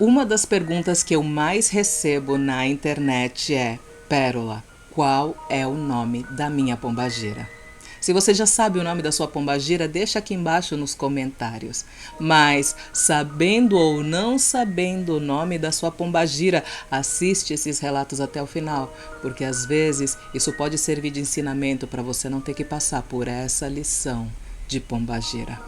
Uma das perguntas que eu mais recebo na internet é: Pérola, qual é o nome da minha pombagira? Se você já sabe o nome da sua pombagira, deixa aqui embaixo nos comentários. Mas, sabendo ou não sabendo o nome da sua pombagira, assiste esses relatos até o final, porque às vezes isso pode servir de ensinamento para você não ter que passar por essa lição de pombagira.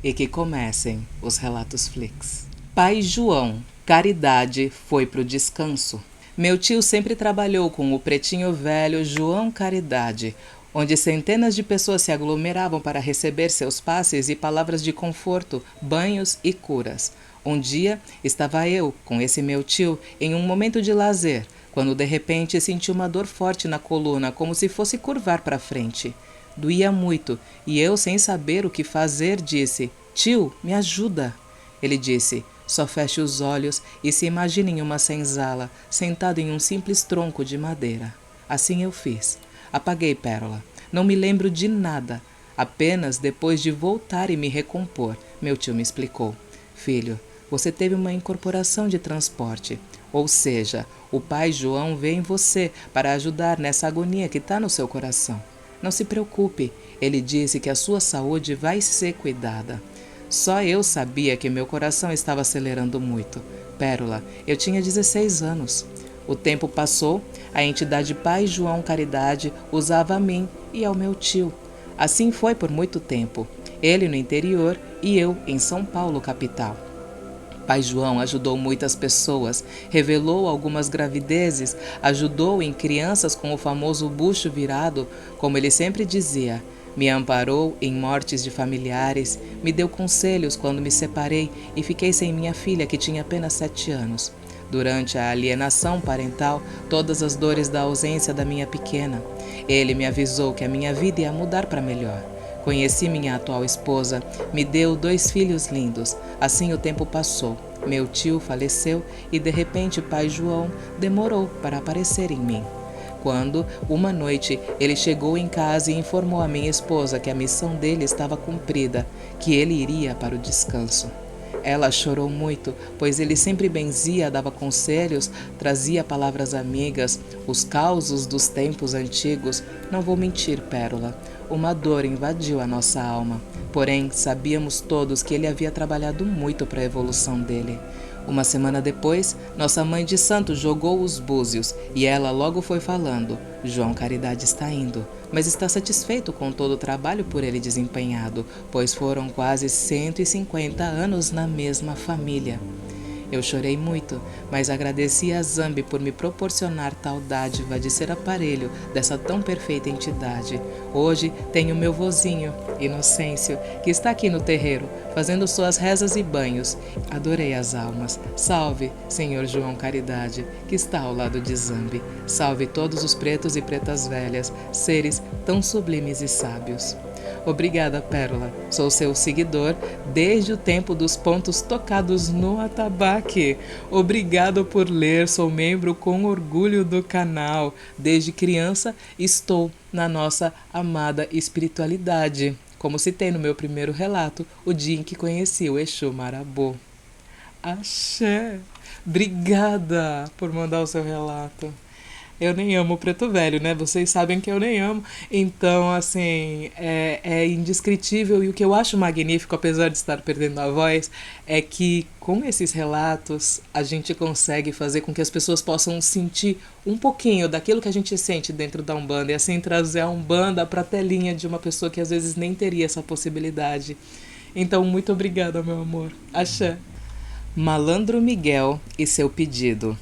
E que comecem os relatos Flix. Pai João, Caridade foi pro descanso. Meu tio sempre trabalhou com o pretinho velho João Caridade, onde centenas de pessoas se aglomeravam para receber seus passes e palavras de conforto, banhos e curas. Um dia estava eu com esse meu tio em um momento de lazer, quando de repente senti uma dor forte na coluna, como se fosse curvar para frente. Doía muito e eu, sem saber o que fazer, disse: Tio, me ajuda. Ele disse: só feche os olhos e se imagine em uma senzala, sentado em um simples tronco de madeira. Assim eu fiz. Apaguei Pérola. Não me lembro de nada. Apenas depois de voltar e me recompor, meu tio me explicou: Filho, você teve uma incorporação de transporte. Ou seja, o pai João veio em você para ajudar nessa agonia que está no seu coração. Não se preocupe, ele disse que a sua saúde vai ser cuidada. Só eu sabia que meu coração estava acelerando muito. Pérola, eu tinha 16 anos. O tempo passou, a entidade Pai João Caridade usava a mim e ao meu tio. Assim foi por muito tempo. Ele no interior e eu em São Paulo, capital. Pai João ajudou muitas pessoas, revelou algumas gravidezes, ajudou em crianças com o famoso bucho virado, como ele sempre dizia. Me amparou em mortes de familiares, me deu conselhos quando me separei e fiquei sem minha filha, que tinha apenas 7 anos. Durante a alienação parental, todas as dores da ausência da minha pequena. Ele me avisou que a minha vida ia mudar para melhor. Conheci minha atual esposa, me deu 2 filhos lindos. Assim o tempo passou. Meu tio faleceu e de repente Pai João demorou para aparecer em mim. Quando, uma noite, ele chegou em casa e informou a minha esposa que a missão dele estava cumprida, que ele iria para o descanso. Ela chorou muito, pois ele sempre benzia, dava conselhos, trazia palavras amigas, os causos dos tempos antigos. Não vou mentir, Pérola, uma dor invadiu a nossa alma. Porém, sabíamos todos que ele havia trabalhado muito para a evolução dele. Uma semana depois, nossa mãe de santo jogou os búzios e ela logo foi falando: João Caridade está indo, mas está satisfeito com todo o trabalho por ele desempenhado, pois foram quase 150 anos na mesma família. Eu chorei muito, mas agradeci a Zambi por me proporcionar tal dádiva de ser aparelho dessa tão perfeita entidade. Hoje tenho meu vozinho, Inocêncio, que está aqui no terreiro, fazendo suas rezas e banhos. Adorei as almas. Salve, Senhor João Caridade, que está ao lado de Zambi. Salve todos os pretos e pretas velhas, seres tão sublimes e sábios. Obrigada, Pérola. Sou seu seguidor desde o tempo dos pontos tocados no atabaque. Obrigado por ler, sou membro com orgulho do canal. Desde criança estou na nossa amada espiritualidade. Como citei no meu primeiro relato, o dia em que conheci o Exu Marabô. Axé! Obrigada por mandar o seu relato. Eu nem amo o preto velho, né? Vocês sabem que eu nem amo. Então, assim, é indescritível. E o que eu acho magnífico, apesar de estar perdendo a voz, é que com esses relatos a gente consegue fazer com que as pessoas possam sentir um pouquinho daquilo que a gente sente dentro da Umbanda. E assim trazer a Umbanda para a telinha de uma pessoa que às vezes nem teria essa possibilidade. Então, muito obrigada, meu amor. Axé. Malandro Miguel e seu pedido.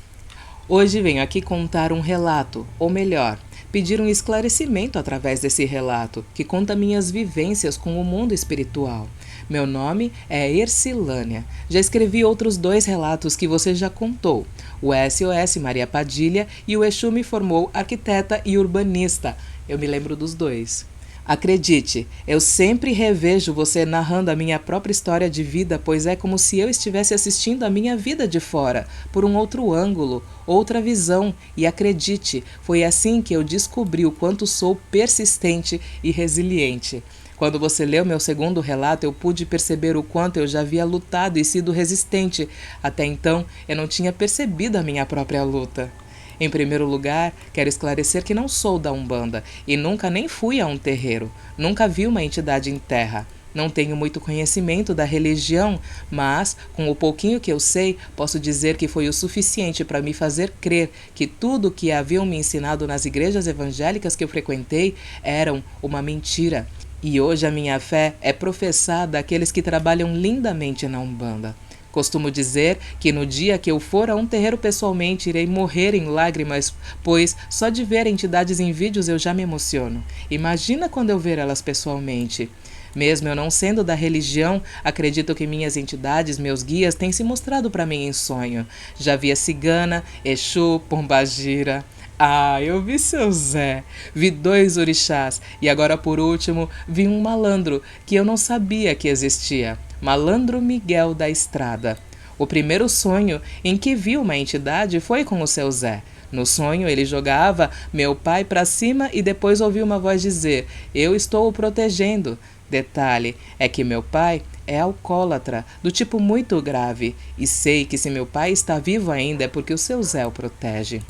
Hoje venho aqui contar um relato, ou melhor, pedir um esclarecimento através desse relato, que conta minhas vivências com o mundo espiritual. Meu nome é Ercilânia. Já escrevi outros 2 relatos que você já contou. O SOS Maria Padilha e o Exu me formou arquiteta e urbanista. Eu me lembro dos 2. Acredite, eu sempre revejo você narrando a minha própria história de vida, pois é como se eu estivesse assistindo a minha vida de fora, por um outro ângulo, outra visão, e acredite, foi assim que eu descobri o quanto sou persistente e resiliente. Quando você leu meu segundo relato, eu pude perceber o quanto eu já havia lutado e sido resistente. Até então, eu não tinha percebido a minha própria luta. Em primeiro lugar, quero esclarecer que não sou da Umbanda e nunca nem fui a um terreiro. Nunca vi uma entidade em terra. Não tenho muito conhecimento da religião, mas, com o pouquinho que eu sei, posso dizer que foi o suficiente para me fazer crer que tudo o que haviam me ensinado nas igrejas evangélicas que eu frequentei eram uma mentira. E hoje a minha fé é professada àqueles que trabalham lindamente na Umbanda. Costumo dizer que no dia que eu for a um terreiro pessoalmente irei morrer em lágrimas, pois só de ver entidades em vídeos eu já me emociono. Imagina quando eu ver elas pessoalmente. Mesmo eu não sendo da religião, acredito que minhas entidades, meus guias, têm se mostrado para mim em sonho. Já vi a cigana, Exu, Pombagira. Ah, eu vi seu Zé, vi 2 orixás e agora por último vi um malandro que eu não sabia que existia. Malandro Miguel da Estrada. O primeiro sonho em que vi uma entidade foi com o seu Zé. No sonho ele jogava meu pai para cima e depois ouvi uma voz dizer: "Eu estou o protegendo". Detalhe é que meu pai é alcoólatra, do tipo muito grave, e sei que se meu pai está vivo ainda é porque o seu Zé o protege.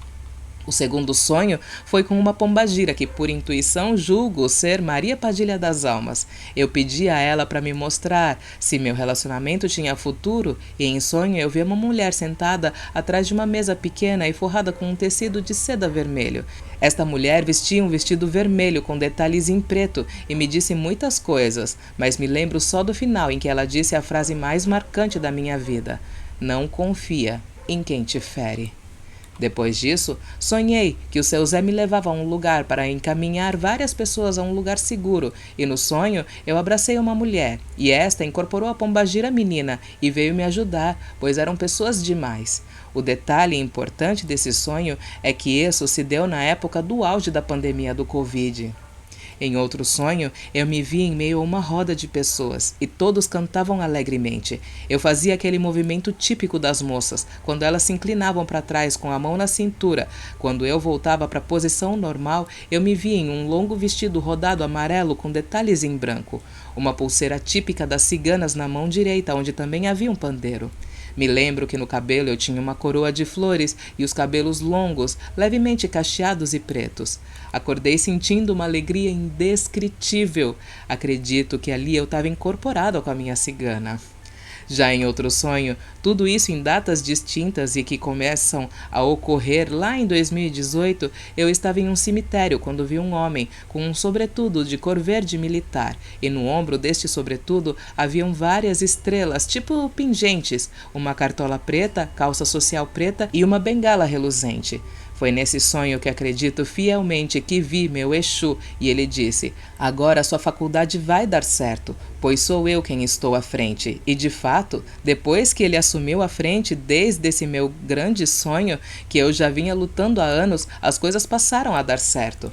O segundo sonho foi com uma pombagira que, por intuição, julgo ser Maria Padilha das Almas. Eu pedi a ela para me mostrar se meu relacionamento tinha futuro e, em sonho, eu vi uma mulher sentada atrás de uma mesa pequena e forrada com um tecido de seda vermelho. Esta mulher vestia um vestido vermelho com detalhes em preto e me disse muitas coisas, mas me lembro só do final em que ela disse a frase mais marcante da minha vida: "Não confia em quem te fere". Depois disso, sonhei que o seu Zé me levava a um lugar para encaminhar várias pessoas a um lugar seguro, e no sonho eu abracei uma mulher, e esta incorporou a pombagira menina e veio me ajudar, pois eram pessoas demais. O detalhe importante desse sonho é que isso se deu na época do auge da pandemia do Covid. Em outro sonho, eu me vi em meio a uma roda de pessoas e todos cantavam alegremente. Eu fazia aquele movimento típico das moças, quando elas se inclinavam para trás com a mão na cintura. Quando eu voltava para a posição normal, eu me vi em um longo vestido rodado amarelo com detalhes em branco. Uma pulseira típica das ciganas na mão direita, onde também havia um pandeiro. Me lembro que no cabelo eu tinha uma coroa de flores e os cabelos longos, levemente cacheados e pretos. Acordei sentindo uma alegria indescritível. Acredito que ali eu estava incorporado com a minha cigana. Já em outro sonho, tudo isso em datas distintas e que começam a ocorrer lá em 2018, eu estava em um cemitério quando vi um homem com um sobretudo de cor verde militar, e no ombro deste sobretudo haviam várias estrelas, tipo pingentes, uma cartola preta, calça social preta e uma bengala reluzente. Foi nesse sonho que acredito fielmente que vi meu Exu e ele disse: "Agora sua faculdade vai dar certo, pois sou eu quem estou à frente". E de fato, depois que ele assumiu a frente desde esse meu grande sonho, que eu já vinha lutando há anos, as coisas passaram a dar certo.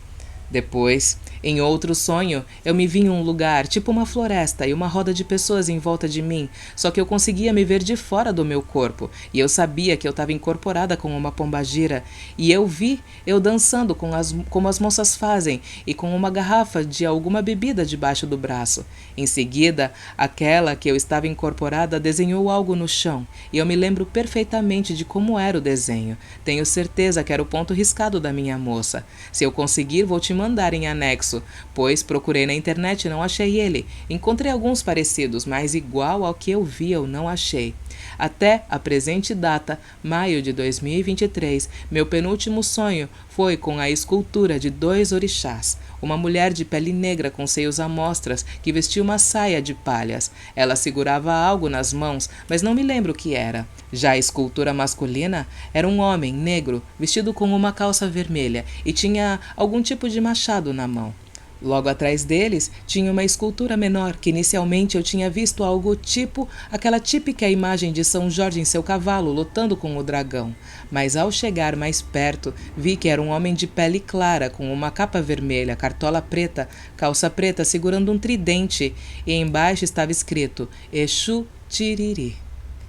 Depois, em outro sonho, eu me vi em um lugar, tipo uma floresta, e uma roda de pessoas em volta de mim, só que eu conseguia me ver de fora do meu corpo, e eu sabia que eu estava incorporada com uma pombagira, e eu vi eu dançando como as moças fazem, e com uma garrafa de alguma bebida debaixo do braço. Em seguida, aquela que eu estava incorporada desenhou algo no chão, e eu me lembro perfeitamente de como era o desenho. Tenho certeza que era o ponto riscado da minha moça. Se eu conseguir, vou te mandar em anexo, pois procurei na internet e não achei ele. Encontrei alguns parecidos, mas igual ao que eu vi eu não achei. Até a presente data, maio de 2023, meu penúltimo sonho foi com a escultura de 2 orixás. Uma mulher de pele negra com seios à mostras que vestia uma saia de palhas. Ela segurava algo nas mãos, mas não me lembro o que era. Já a escultura masculina era um homem negro vestido com uma calça vermelha e tinha algum tipo de machado na mão. Logo atrás deles tinha uma escultura menor, que inicialmente eu tinha visto algo tipo aquela típica imagem de São Jorge em seu cavalo lutando com o dragão. Mas ao chegar mais perto, vi que era um homem de pele clara, com uma capa vermelha, cartola preta, calça preta, segurando um tridente, e embaixo estava escrito Exu Tiriri.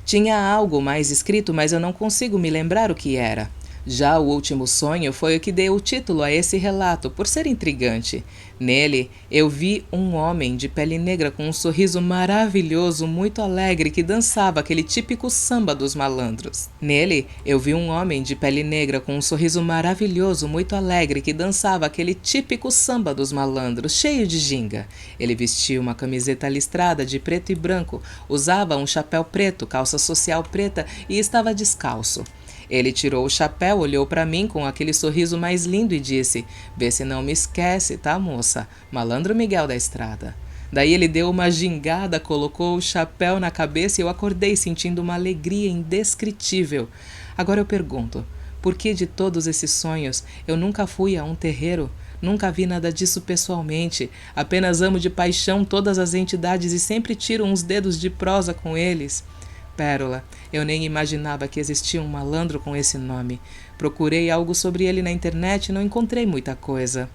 Tinha algo mais escrito, mas eu não consigo me lembrar o que era. Já o último sonho foi o que deu o título a esse relato, por ser intrigante. Nele, eu vi um homem de pele negra com um sorriso maravilhoso, muito alegre, que dançava aquele típico samba dos malandros. Nele, eu vi um homem de pele negra com um sorriso maravilhoso, muito alegre, que dançava aquele típico samba dos malandros, cheio de ginga. Ele vestia uma camiseta listrada de preto e branco, usava um chapéu preto, calça social preta e estava descalço. Ele tirou o chapéu, olhou para mim com aquele sorriso mais lindo e disse: "Vê se não me esquece, tá, moça? Malandro Miguel da Estrada." Daí ele deu uma gingada, colocou o chapéu na cabeça e eu acordei sentindo uma alegria indescritível. Agora eu pergunto, por que de todos esses sonhos eu nunca fui a um terreiro? Nunca vi nada disso pessoalmente, apenas amo de paixão todas as entidades e sempre tiro uns dedos de prosa com eles. Pérola, eu nem imaginava que existia um malandro com esse nome. Procurei algo sobre ele na internet e não encontrei muita coisa.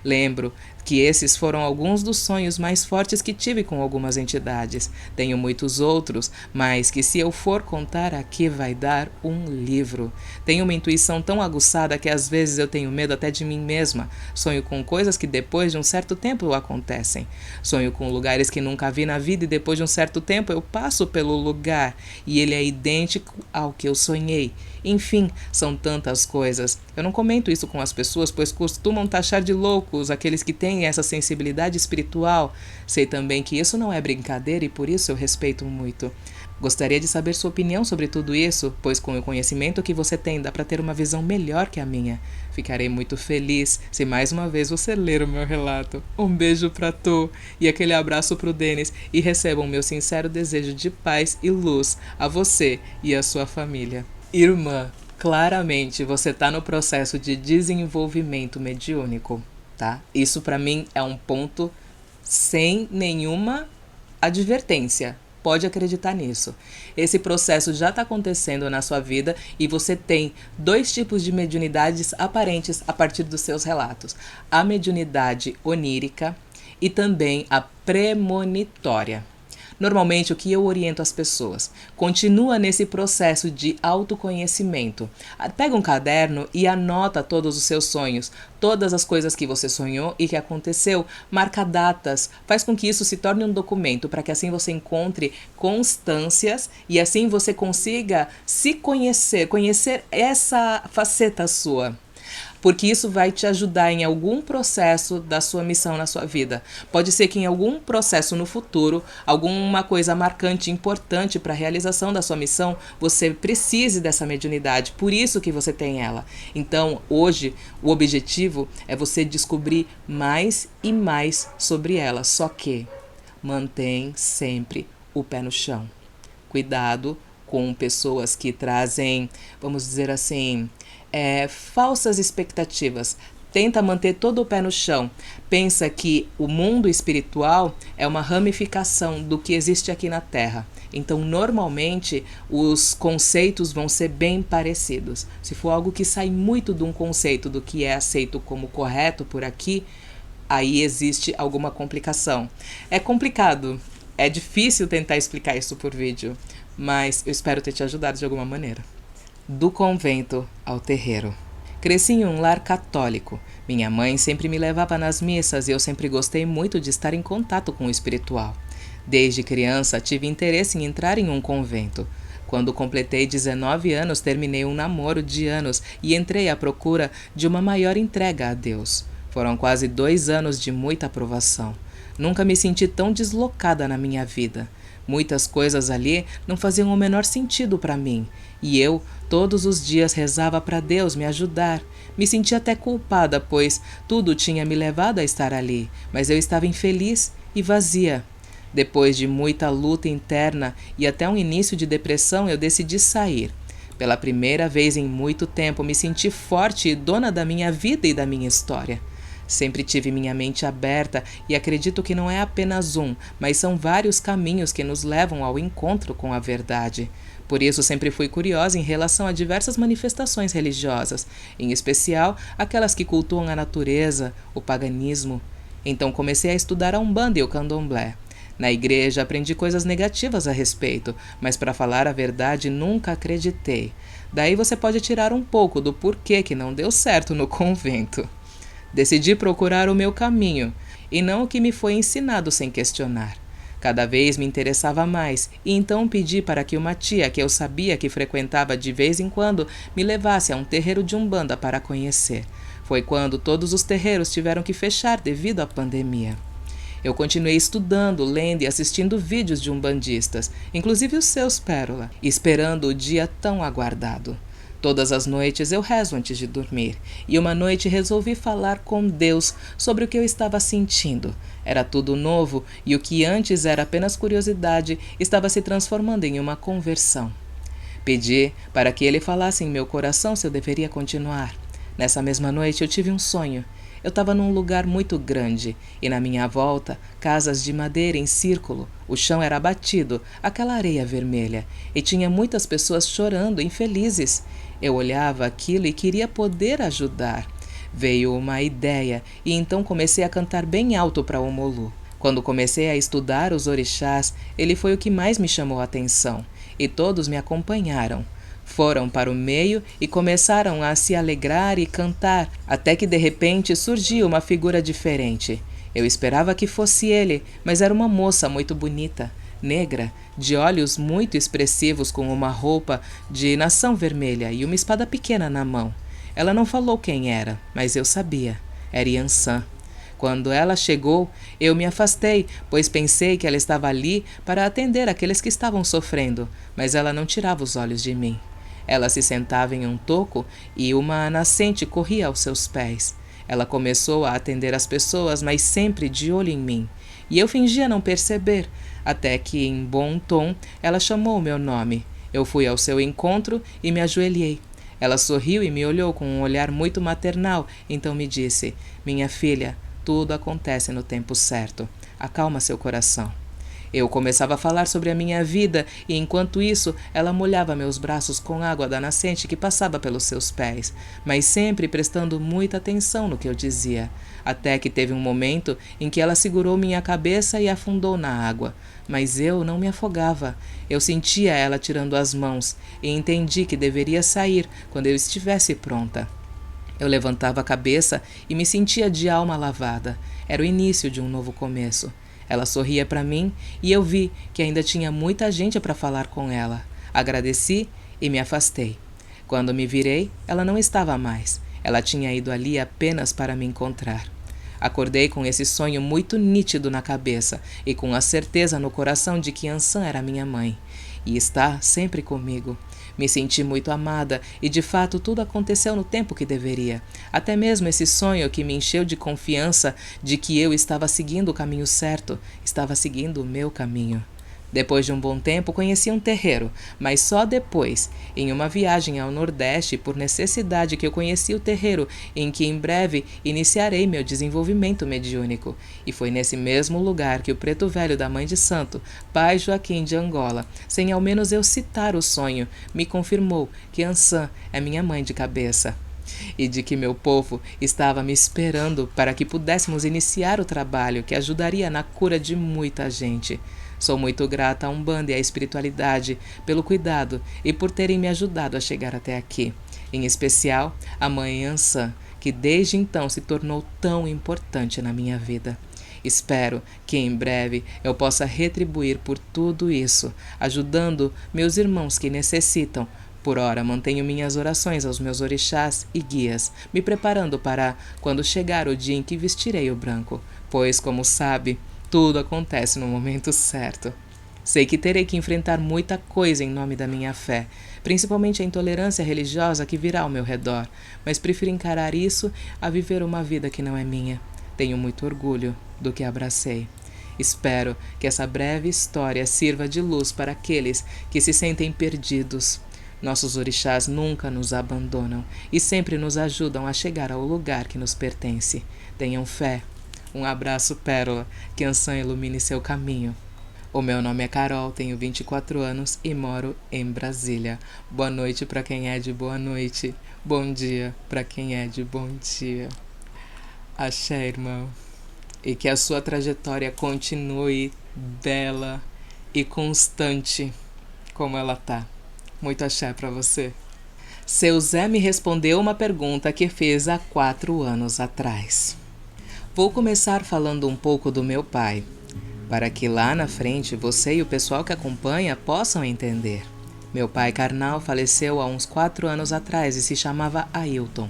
Lembro que esses foram alguns dos sonhos mais fortes que tive com algumas entidades. Tenho muitos outros, mas que se eu for contar aqui vai dar um livro. Tenho uma intuição tão aguçada que às vezes eu tenho medo até de mim mesma. Sonho com coisas que depois de um certo tempo acontecem. Sonho com lugares que nunca vi na vida e depois de um certo tempo eu passo pelo lugar e ele é idêntico ao que eu sonhei. Enfim, são tantas coisas. Eu não comento isso com as pessoas, pois costumam taxar de loucos aqueles que têm essa sensibilidade espiritual. Sei também que isso não é brincadeira e por isso eu respeito muito. Gostaria de saber sua opinião sobre tudo isso, pois com o conhecimento que você tem dá para ter uma visão melhor que a minha. Ficarei muito feliz se mais uma vez você ler o meu relato. Um beijo para tu e aquele abraço pro Denis e recebam o meu sincero desejo de paz e luz a você e a sua família. Irmã, claramente você está no processo de desenvolvimento mediúnico, tá? Isso para mim é um ponto sem nenhuma advertência. Pode acreditar nisso. Esse processo já está acontecendo na sua vida e você tem 2 tipos de mediunidades aparentes a partir dos seus relatos. A mediunidade onírica e também a premonitória. Normalmente, o que eu oriento as pessoas? Continua nesse processo de autoconhecimento. Pega um caderno e anota todos os seus sonhos, todas as coisas que você sonhou e que aconteceu. Marca datas, faz com que isso se torne um documento, para que assim você encontre constâncias e assim você consiga se conhecer essa faceta sua. Porque isso vai te ajudar em algum processo da sua missão na sua vida. Pode ser que em algum processo no futuro, alguma coisa marcante, importante para a realização da sua missão, você precise dessa mediunidade, por isso que você tem ela. Então, hoje, o objetivo é você descobrir mais e mais sobre ela, só que mantém sempre o pé no chão. Cuidado com pessoas que trazem, vamos dizer assim, falsas expectativas. Tenta manter todo o pé no chão. Pensa que o mundo espiritual é uma ramificação do que existe aqui na Terra. Então, normalmente, os conceitos vão ser bem parecidos. Se for algo que sai muito de um conceito do que é aceito como correto por aqui, aí existe alguma complicação. É complicado, é difícil tentar explicar isso por vídeo, mas eu espero ter te ajudado de alguma maneira. Do convento ao terreiro. Cresci em um lar católico. Minha mãe sempre me levava nas missas e eu sempre gostei muito de estar em contato com o espiritual. Desde criança tive interesse em entrar em um convento. Quando completei 19 anos, terminei um namoro de anos e entrei à procura de uma maior entrega a Deus. Foram quase 2 anos de muita aprovação. Nunca me senti tão deslocada na minha vida. Muitas coisas ali não faziam o menor sentido para mim, e eu todos os dias rezava para Deus me ajudar. Me sentia até culpada, pois tudo tinha me levado a estar ali, mas eu estava infeliz e vazia. Depois de muita luta interna e até um início de depressão, eu decidi sair. Pela primeira vez em muito tempo, me senti forte e dona da minha vida e da minha história. Sempre tive minha mente aberta e acredito que não é apenas um, mas são vários caminhos que nos levam ao encontro com a verdade. Por isso, sempre fui curiosa em relação a diversas manifestações religiosas, em especial aquelas que cultuam a natureza, o paganismo. Então comecei a estudar a Umbanda e o Candomblé. Na igreja aprendi coisas negativas a respeito, mas para falar a verdade nunca acreditei. Daí você pode tirar um pouco do porquê que não deu certo no convento. Decidi procurar o meu caminho, e não o que me foi ensinado sem questionar. Cada vez me interessava mais, e então pedi para que uma tia que eu sabia que frequentava de vez em quando me levasse a um terreiro de Umbanda para conhecer. Foi quando todos os terreiros tiveram que fechar devido à pandemia. Eu continuei estudando, lendo e assistindo vídeos de umbandistas, inclusive os seus, Pérola, esperando o dia tão aguardado. Todas as noites eu rezo antes de dormir, e uma noite resolvi falar com Deus sobre o que eu estava sentindo. Era tudo novo, e o que antes era apenas curiosidade estava se transformando em uma conversão. Pedi para que ele falasse em meu coração se eu deveria continuar. Nessa mesma noite eu tive um sonho. Eu estava num lugar muito grande, e na minha volta, casas de madeira em círculo. O chão era batido, aquela areia vermelha, e tinha muitas pessoas chorando, infelizes. Eu olhava aquilo e queria poder ajudar. Veio uma ideia, e então comecei a cantar bem alto para o Omolu. Quando comecei a estudar os orixás, ele foi o que mais me chamou a atenção, e todos me acompanharam. Foram para o meio e começaram a se alegrar e cantar, até que de repente surgiu uma figura diferente. Eu esperava que fosse ele, mas era uma moça muito bonita, negra, de olhos muito expressivos, com uma roupa de nação vermelha e uma espada pequena na mão. Ela não falou quem era, mas eu sabia. Era Yansan. Quando ela chegou, eu me afastei, pois pensei que ela estava ali para atender aqueles que estavam sofrendo, mas ela não tirava os olhos de mim. Ela se sentava em um toco e uma nascente corria aos seus pés. Ela começou a atender as pessoas, mas sempre de olho em mim. E eu fingia não perceber, até que, em bom tom, ela chamou o meu nome. Eu fui ao seu encontro e me ajoelhei. Ela sorriu e me olhou com um olhar muito maternal, então me disse: "Minha filha, tudo acontece no tempo certo. Acalma seu coração." Eu começava a falar sobre a minha vida e, enquanto isso, ela molhava meus braços com água da nascente que passava pelos seus pés, mas sempre prestando muita atenção no que eu dizia, até que teve um momento em que ela segurou minha cabeça e afundou na água. Mas eu não me afogava. Eu sentia ela tirando as mãos e entendi que deveria sair quando eu estivesse pronta. Eu levantava a cabeça e me sentia de alma lavada. Era o início de um novo começo. Ela sorria para mim e eu vi que ainda tinha muita gente para falar com ela. Agradeci e me afastei. Quando me virei, ela não estava mais. Ela tinha ido ali apenas para me encontrar. Acordei com esse sonho muito nítido na cabeça e com a certeza no coração de que Yansan era minha mãe e está sempre comigo. Me senti muito amada e, de fato, tudo aconteceu no tempo que deveria. Até mesmo esse sonho que me encheu de confiança de que eu estava seguindo o caminho certo, estava seguindo o meu caminho. Depois de um bom tempo, conheci um terreiro, mas só depois, em uma viagem ao Nordeste, por necessidade, que eu conheci o terreiro em que em breve iniciarei meu desenvolvimento mediúnico. E foi nesse mesmo lugar que o preto velho da Mãe de Santo, Pai Joaquim de Angola, sem ao menos eu citar o sonho, me confirmou que Yansan é minha mãe de cabeça. E de que meu povo estava me esperando para que pudéssemos iniciar o trabalho que ajudaria na cura de muita gente. Sou muito grata à Umbanda e à espiritualidade pelo cuidado e por terem me ajudado a chegar até aqui. Em especial, a Mãe Yansan, que desde então se tornou tão importante na minha vida. Espero que em breve eu possa retribuir por tudo isso, ajudando meus irmãos que necessitam. Por ora, mantenho minhas orações aos meus orixás e guias, me preparando para quando chegar o dia em que vestirei o branco, pois, como sabe, tudo acontece no momento certo. Sei que terei que enfrentar muita coisa em nome da minha fé, principalmente a intolerância religiosa que virá ao meu redor, mas prefiro encarar isso a viver uma vida que não é minha. Tenho muito orgulho do que abracei. Espero que essa breve história sirva de luz para aqueles que se sentem perdidos. Nossos orixás nunca nos abandonam e sempre nos ajudam a chegar ao lugar que nos pertence. Tenham fé. Um abraço, Pérola, que Ansan ilumine seu caminho. O meu nome é Carol, tenho 24 anos e moro em Brasília. Boa noite para quem é de boa noite. Bom dia para quem é de bom dia. Axé, irmão. E que a sua trajetória continue bela e constante como ela tá. Muito axé para você. Seu Zé me respondeu uma pergunta que fez há 4 anos atrás. Vou começar falando um pouco do meu pai, para que lá na frente você e o pessoal que acompanha possam entender. Meu pai carnal faleceu há uns 4 anos atrás e se chamava Ailton.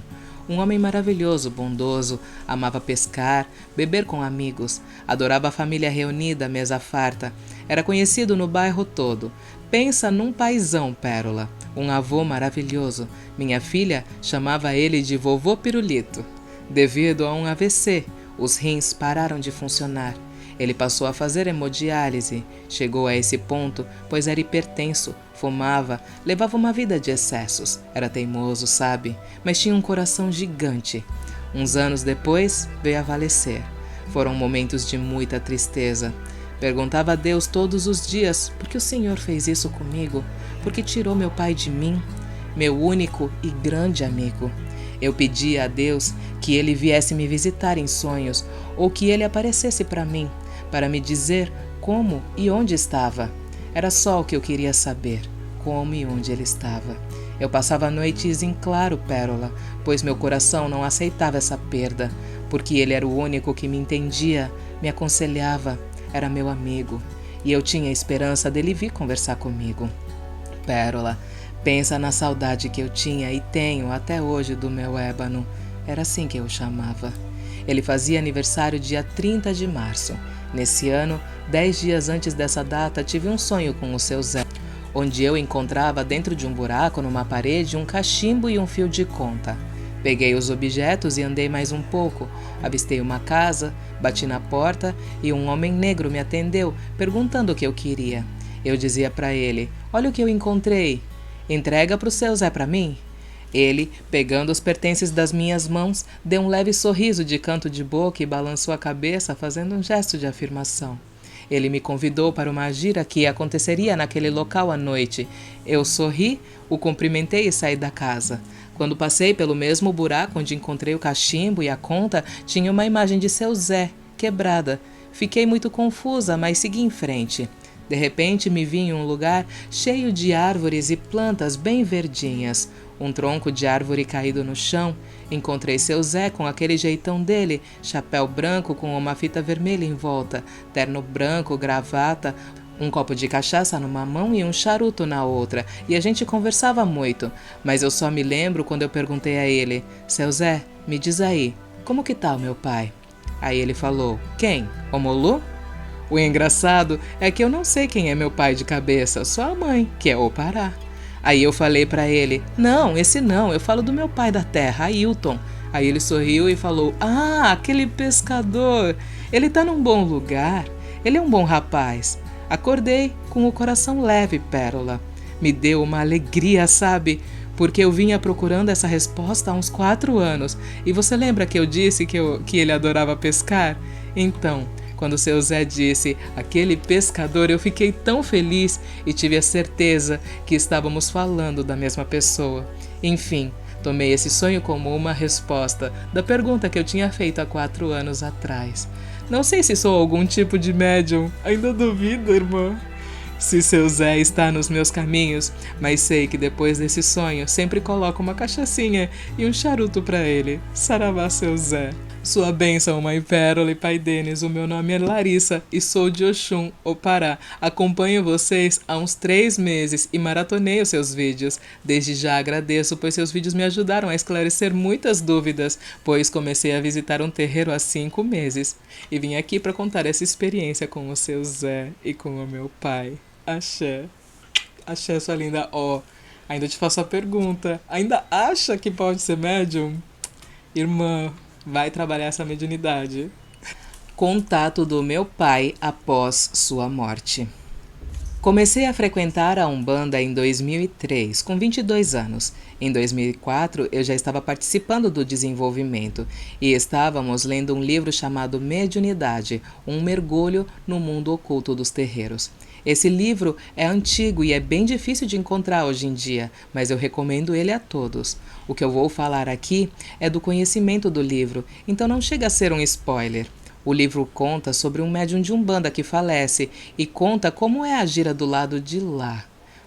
Um homem maravilhoso, bondoso, amava pescar, beber com amigos, adorava a família reunida, mesa farta. Era conhecido no bairro todo. Pensa num paizão, Pérola, um avô maravilhoso. Minha filha chamava ele de vovô Pirulito. Devido a um AVC, os rins pararam de funcionar. Ele passou a fazer hemodiálise. Chegou a esse ponto, pois era hipertenso, fumava, levava uma vida de excessos. Era teimoso, sabe? Mas tinha um coração gigante. Uns anos depois, veio a falecer. Foram momentos de muita tristeza. Perguntava a Deus todos os dias, por que o Senhor fez isso comigo? Por que tirou meu pai de mim? Meu único e grande amigo. Eu pedia a Deus que ele viesse me visitar em sonhos ou que ele aparecesse para mim, para me dizer como e onde estava. Era só o que eu queria saber, como e onde ele estava. Eu passava noites em claro, Pérola, pois meu coração não aceitava essa perda, porque ele era o único que me entendia, me aconselhava, era meu amigo, e eu tinha a esperança dele vir conversar comigo. Pérola, pensa na saudade que eu tinha e tenho até hoje do meu ébano. Era assim que eu o chamava. Ele fazia aniversário dia 30 de março. Nesse ano, 10 dias antes dessa data, tive um sonho com o seu Zé, onde eu encontrava dentro de um buraco numa parede um cachimbo e um fio de conta. Peguei os objetos e andei mais um pouco. Avistei uma casa, bati na porta e um homem negro me atendeu, perguntando o que eu queria. Eu dizia para ele: olha o que eu encontrei. Entrega para o seu Zé para mim. Ele, pegando os pertences das minhas mãos, deu um leve sorriso de canto de boca e balançou a cabeça, fazendo um gesto de afirmação. Ele me convidou para uma gira que aconteceria naquele local à noite. Eu sorri, o cumprimentei e saí da casa. Quando passei pelo mesmo buraco onde encontrei o cachimbo e a conta, tinha uma imagem de seu Zé, quebrada. Fiquei muito confusa, mas segui em frente. De repente me vi em um lugar cheio de árvores e plantas bem verdinhas. Um tronco de árvore caído no chão. Encontrei seu Zé com aquele jeitão dele, chapéu branco com uma fita vermelha em volta, terno branco, gravata, um copo de cachaça numa mão e um charuto na outra, e a gente conversava muito, mas eu só me lembro quando eu perguntei a ele: seu Zé, me diz aí, como que tá o meu pai? Aí ele falou: quem? O Molu? O engraçado é que eu não sei quem é meu pai de cabeça, só a mãe, que é o Pará. Aí eu falei pra ele: não, esse não, eu falo do meu pai da terra, Ailton. Aí ele sorriu e falou: ah, aquele pescador, ele tá num bom lugar, ele é um bom rapaz. Acordei com o coração leve, Pérola. Me deu uma alegria, sabe? Porque eu vinha procurando essa resposta há uns 4 anos. E você lembra que eu disse que ele adorava pescar? Então, quando o seu Zé disse aquele pescador, eu fiquei tão feliz e tive a certeza que estávamos falando da mesma pessoa. Enfim, tomei esse sonho como uma resposta da pergunta que eu tinha feito há 4 anos atrás. Não sei se sou algum tipo de médium, ainda duvido, irmã. Se seu Zé está nos meus caminhos, mas sei que depois desse sonho sempre coloco uma cachaçinha e um charuto para ele. Saravá, seu Zé. Sua bênção, mãe Pérola e pai Denis. O meu nome é Larissa e sou de Oxum, o Pará. Acompanho vocês há uns 3 meses e maratonei os seus vídeos. Desde já agradeço, pois seus vídeos me ajudaram a esclarecer muitas dúvidas, pois comecei a visitar um terreiro há 5 meses. E vim aqui para contar essa experiência com o seu Zé e com o meu pai. Axé. Axé, sua linda. Ó, ainda te faço a pergunta. Ainda acha que pode ser médium? Irmã, vai trabalhar essa mediunidade. Contato do meu pai após sua morte. Comecei a frequentar a Umbanda em 2003, com 22 anos. Em 2004, eu já estava participando do desenvolvimento e estávamos lendo um livro chamado Mediunidade, um mergulho no mundo oculto dos terreiros. Esse livro é antigo e é bem difícil de encontrar hoje em dia, mas eu recomendo ele a todos. O que eu vou falar aqui é do conhecimento do livro, então não chega a ser um spoiler. O livro conta sobre um médium de Umbanda que falece e conta como é a gira do lado de lá.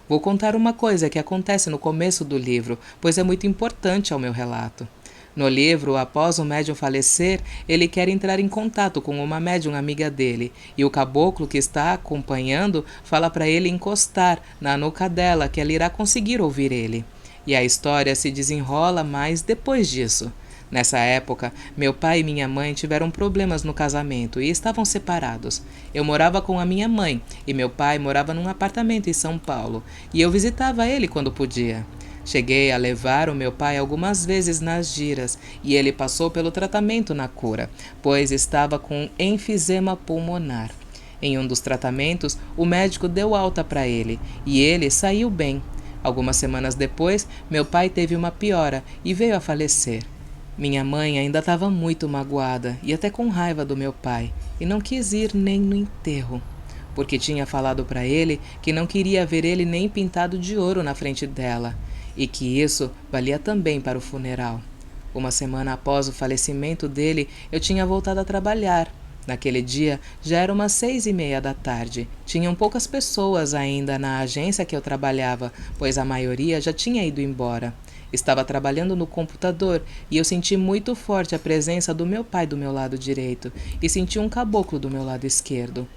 Vou contar uma coisa que acontece no começo do livro, pois é muito importante ao meu relato. No livro, após o médium falecer, ele quer entrar em contato com uma médium amiga dele, e o caboclo que está acompanhando fala para ele encostar na nuca dela, que ela irá conseguir ouvir ele. E a história se desenrola mais depois disso. Nessa época, meu pai e minha mãe tiveram problemas no casamento e estavam separados. Eu morava com a minha mãe e meu pai morava num apartamento em São Paulo, e eu visitava ele quando podia. Cheguei a levar o meu pai algumas vezes nas giras e ele passou pelo tratamento na cura, pois estava com enfisema pulmonar. Em um dos tratamentos, o médico deu alta para ele e ele saiu bem. Algumas semanas depois, meu pai teve uma piora e veio a falecer. Minha mãe ainda estava muito magoada e até com raiva do meu pai, e não quis ir nem no enterro, porque tinha falado para ele que não queria ver ele nem pintado de ouro na frente dela, e que isso valia também para o funeral. Uma semana após o falecimento dele, eu tinha voltado a trabalhar. Naquele dia, já era umas 6:30 da tarde. Tinham poucas pessoas ainda na agência que eu trabalhava, pois a maioria já tinha ido embora. Estava trabalhando no computador e eu senti muito forte a presença do meu pai do meu lado direito e senti um caboclo do meu lado esquerdo.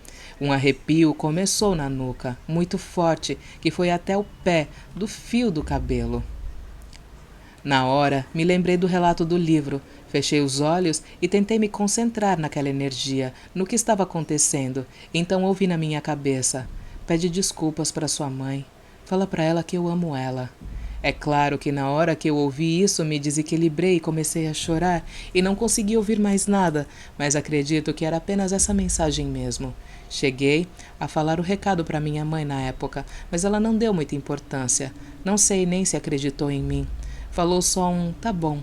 Um arrepio começou na nuca, muito forte, que foi até o pé, do fio do cabelo. Na hora, me lembrei do relato do livro, fechei os olhos e tentei me concentrar naquela energia, no que estava acontecendo. Então ouvi na minha cabeça: pede desculpas para sua mãe, fala para ela que eu amo ela. É claro que na hora que eu ouvi isso me desequilibrei e comecei a chorar e não consegui ouvir mais nada, mas acredito que era apenas essa mensagem mesmo. Cheguei a falar o recado para minha mãe na época, mas ela não deu muita importância. Não sei nem se acreditou em mim. Falou só um tá bom.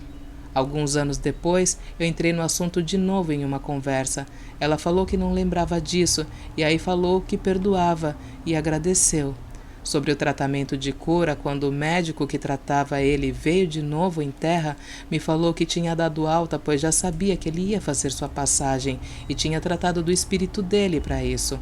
Alguns anos depois, eu entrei no assunto de novo em uma conversa. Ela falou que não lembrava disso e aí falou que perdoava e agradeceu. Sobre o tratamento de cura, quando o médico que tratava ele veio de novo em terra, me falou que tinha dado alta, pois já sabia que ele ia fazer sua passagem e tinha tratado do espírito dele para isso.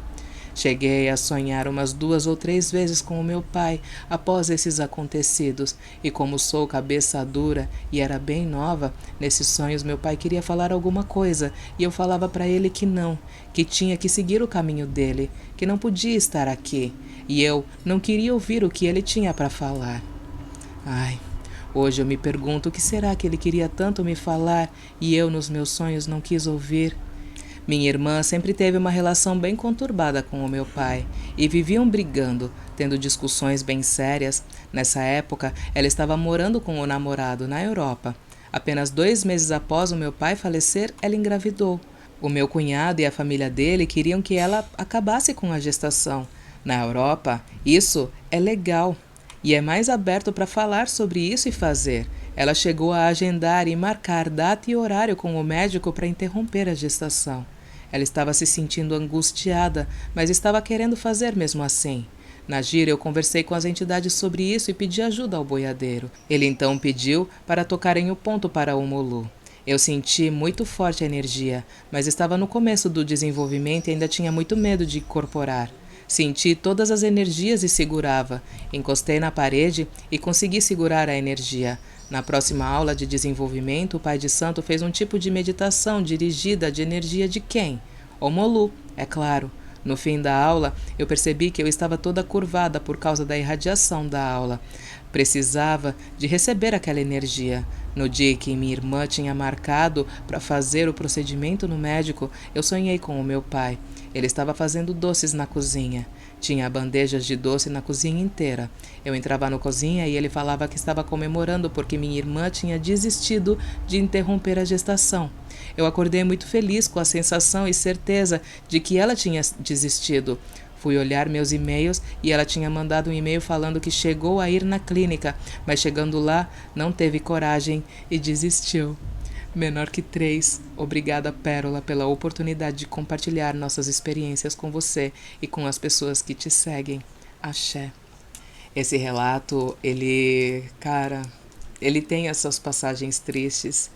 Cheguei a sonhar umas 2 ou 3 vezes com o meu pai após esses acontecidos, e como sou cabeça dura e era bem nova, nesses sonhos meu pai queria falar alguma coisa e eu falava para ele que não, que tinha que seguir o caminho dele, que não podia estar aqui, e eu não queria ouvir o que ele tinha para falar. Ai, hoje eu me pergunto o que será que ele queria tanto me falar e eu nos meus sonhos não quis ouvir. Minha irmã sempre teve uma relação bem conturbada com o meu pai e viviam brigando, tendo discussões bem sérias. Nessa época, ela estava morando com o namorado na Europa. Apenas 2 meses após o meu pai falecer, ela engravidou. O meu cunhado e a família dele queriam que ela acabasse com a gestação. Na Europa, isso é legal e é mais aberto para falar sobre isso e fazer. Ela chegou a agendar e marcar data e horário com o médico para interromper a gestação. Ela estava se sentindo angustiada, mas estava querendo fazer mesmo assim. Na gira, eu conversei com as entidades sobre isso e pedi ajuda ao boiadeiro. Ele então pediu para tocarem o ponto para o Mulu. Eu senti muito forte a energia, mas estava no começo do desenvolvimento e ainda tinha muito medo de incorporar. Senti todas as energias e segurava. Encostei na parede e consegui segurar a energia. Na próxima aula de desenvolvimento, o Pai de Santo fez um tipo de meditação dirigida de energia de quem? O Molu, é claro. No fim da aula, eu percebi que eu estava toda curvada por causa da irradiação da aula. Precisava de receber aquela energia. No dia que minha irmã tinha marcado para fazer o procedimento no médico, eu sonhei com o meu pai. Ele estava fazendo doces na cozinha. Tinha bandejas de doce na cozinha inteira. Eu entrava na cozinha e ele falava que estava comemorando porque minha irmã tinha desistido de interromper a gestação. Eu acordei muito feliz com a sensação e certeza de que ela tinha desistido. Fui olhar meus e-mails e ela tinha mandado um e-mail falando que chegou a ir na clínica, mas chegando lá não teve coragem e desistiu. Menor que 3. Obrigada, Pérola, pela oportunidade de compartilhar nossas experiências com você e com as pessoas que te seguem. Axé. Esse relato, ele tem essas passagens tristes,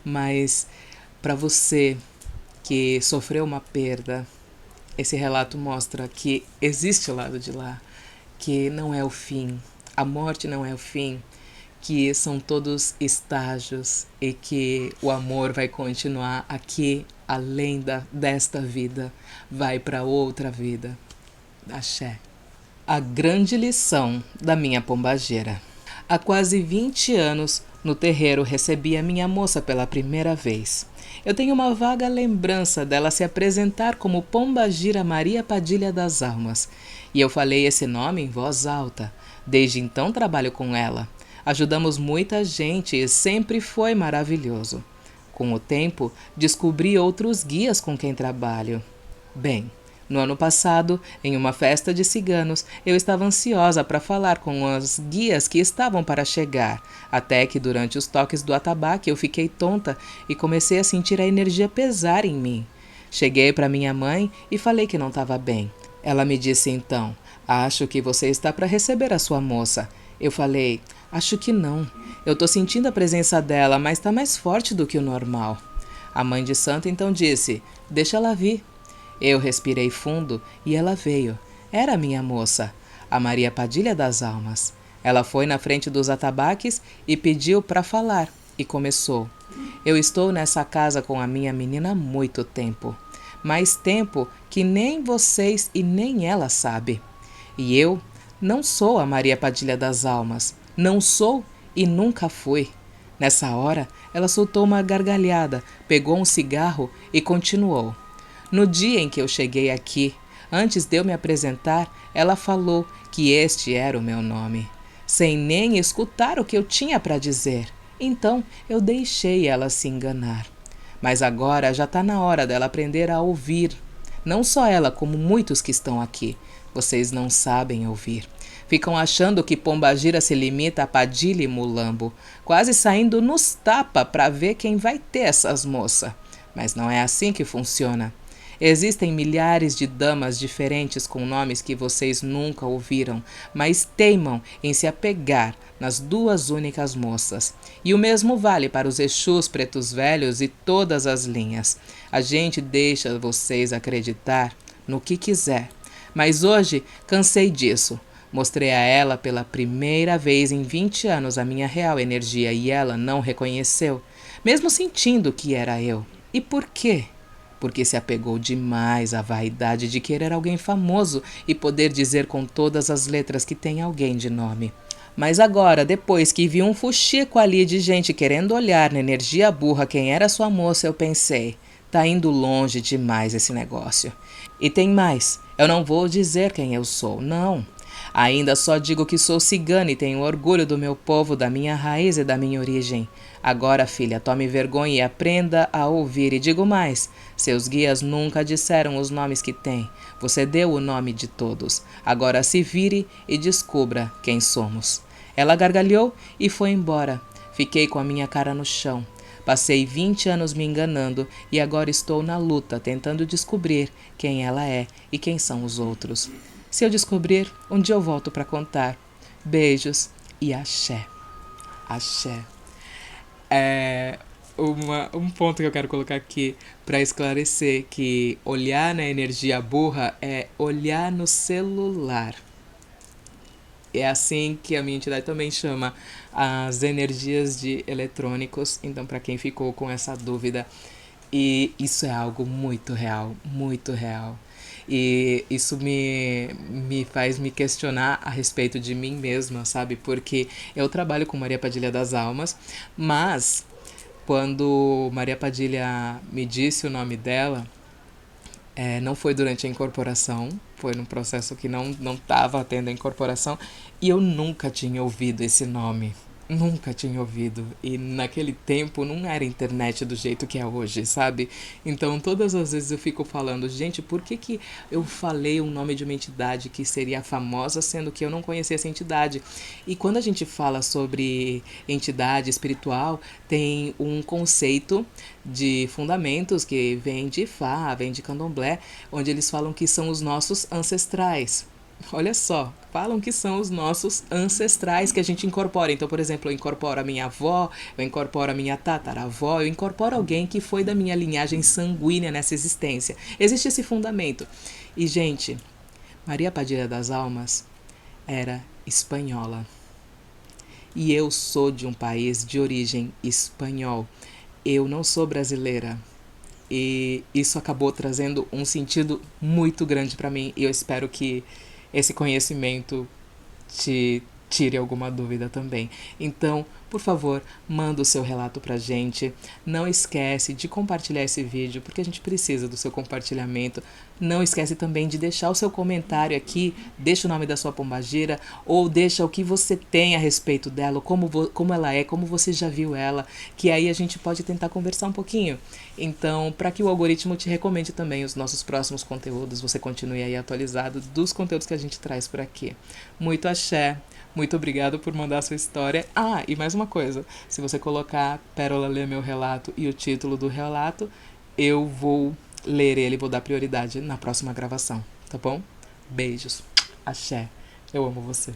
mas para você que sofreu uma perda, esse relato mostra que existe o lado de lá, que não é o fim, a morte não é o fim, que são todos estágios e que o amor vai continuar aqui, além desta vida, vai para outra vida. Axé. A grande lição da minha pombageira. Há quase 20 anos, no terreiro, recebi a minha moça pela primeira vez. Eu tenho uma vaga lembrança dela se apresentar como Pombagira Maria Padilha das Almas. E eu falei esse nome em voz alta. Desde então trabalho com ela. Ajudamos muita gente e sempre foi maravilhoso. Com o tempo, descobri outros guias com quem trabalho. Bem, no ano passado, em uma festa de ciganos, eu estava ansiosa para falar com os guias que estavam para chegar, até que durante os toques do atabaque eu fiquei tonta e comecei a sentir a energia pesar em mim. Cheguei para minha mãe e falei que não estava bem. Ela me disse então: "Acho que você está para receber a sua moça." Eu falei: "Acho que não. Eu estou sentindo a presença dela, mas está mais forte do que o normal." A mãe de santo então disse: "Deixa ela vir." Eu respirei fundo e ela veio. Era minha moça, a Maria Padilha das Almas. Ela foi na frente dos atabaques e pediu para falar, e começou: "Eu estou nessa casa com a minha menina há muito tempo. Mais tempo que nem vocês e nem ela sabe. E eu não sou a Maria Padilha das Almas. Não sou e nunca fui." Nessa hora, ela soltou uma gargalhada, pegou um cigarro e continuou: "No dia em que eu cheguei aqui, antes de eu me apresentar, ela falou que este era o meu nome, sem nem escutar o que eu tinha para dizer. Então eu deixei ela se enganar. Mas agora já está na hora dela aprender a ouvir. Não só ela, como muitos que estão aqui. Vocês não sabem ouvir. Ficam achando que Pombagira se limita a Padilha e Mulambo, quase saindo nos tapa para ver quem vai ter essas moças. Mas não é assim que funciona. Existem milhares de damas diferentes com nomes que vocês nunca ouviram, mas teimam em se apegar nas duas únicas moças. E o mesmo vale para os Exus pretos velhos e todas as linhas. A gente deixa vocês acreditar no que quiser. Mas hoje cansei disso. Mostrei a ela pela primeira vez em 20 anos a minha real energia e ela não reconheceu, mesmo sentindo que era eu. E por quê? Porque se apegou demais à vaidade de querer alguém famoso e poder dizer com todas as letras que tem alguém de nome. Mas agora, depois que vi um fuxico ali de gente querendo olhar na energia burra quem era sua moça, eu pensei: tá indo longe demais esse negócio. E tem mais, eu não vou dizer quem eu sou, não. Ainda só digo que sou cigana e tenho orgulho do meu povo, da minha raiz e da minha origem. Agora, filha, tome vergonha e aprenda a ouvir. E digo mais, seus guias nunca disseram os nomes que têm. Você deu o nome de todos. Agora se vire e descubra quem somos." Ela gargalhou e foi embora. Fiquei com a minha cara no chão. Passei 20 anos me enganando e agora estou na luta, tentando descobrir quem ela é e quem são os outros. Se eu descobrir, um dia eu volto para contar. Beijos e axé. Axé. Um ponto que eu quero colocar aqui para esclarecer que olhar na energia burra é olhar no celular. É assim que a minha entidade também chama as energias de eletrônicos. Então, para quem ficou com essa dúvida, e isso é algo muito real, muito real. E isso me faz me questionar a respeito de mim mesma, sabe? Porque eu trabalho com Maria Padilha das Almas, mas quando Maria Padilha me disse o nome dela, não foi durante a incorporação, foi num processo que não estava tendo a incorporação, e eu nunca tinha ouvido esse nome. nunca tinha ouvido. E naquele tempo não era internet do jeito que é hoje, sabe? Então todas as vezes eu fico falando, gente, por que, que eu falei o nome de uma entidade que seria famosa, sendo que eu não conhecia essa entidade? E quando a gente fala sobre entidade espiritual, tem um conceito de fundamentos que vem de Fá, vem de Candomblé, onde eles falam que são os nossos ancestrais. Olha só, falam que são os nossos ancestrais que a gente incorpora. Então, por exemplo, eu incorporo a minha avó, eu incorporo a minha tataravó, eu incorporo alguém que foi da minha linhagem sanguínea nessa existência. Existe esse fundamento. E, gente, Maria Padilha das Almas era espanhola. E eu sou de um país de origem espanhol. Eu não sou brasileira. E isso acabou trazendo um sentido muito grande para mim. E eu espero que esse conhecimento te tire alguma dúvida também. Então, por favor, manda o seu relato pra gente. Não esquece de compartilhar esse vídeo, porque a gente precisa do seu compartilhamento. Não esquece também de deixar o seu comentário aqui, deixa o nome da sua pombagira, ou deixa o que você tem a respeito dela, como ela é, como você já viu ela, que aí a gente pode tentar conversar um pouquinho. Então, para que o algoritmo te recomende também os nossos próximos conteúdos, você continue aí atualizado dos conteúdos que a gente traz por aqui. Muito axé! Muito obrigado por mandar a sua história. Ah, e mais uma coisa. Se você colocar Pérola lê meu relato e o título do relato, eu vou ler ele, vou dar prioridade na próxima gravação, tá bom? Beijos. Axé. Eu amo você.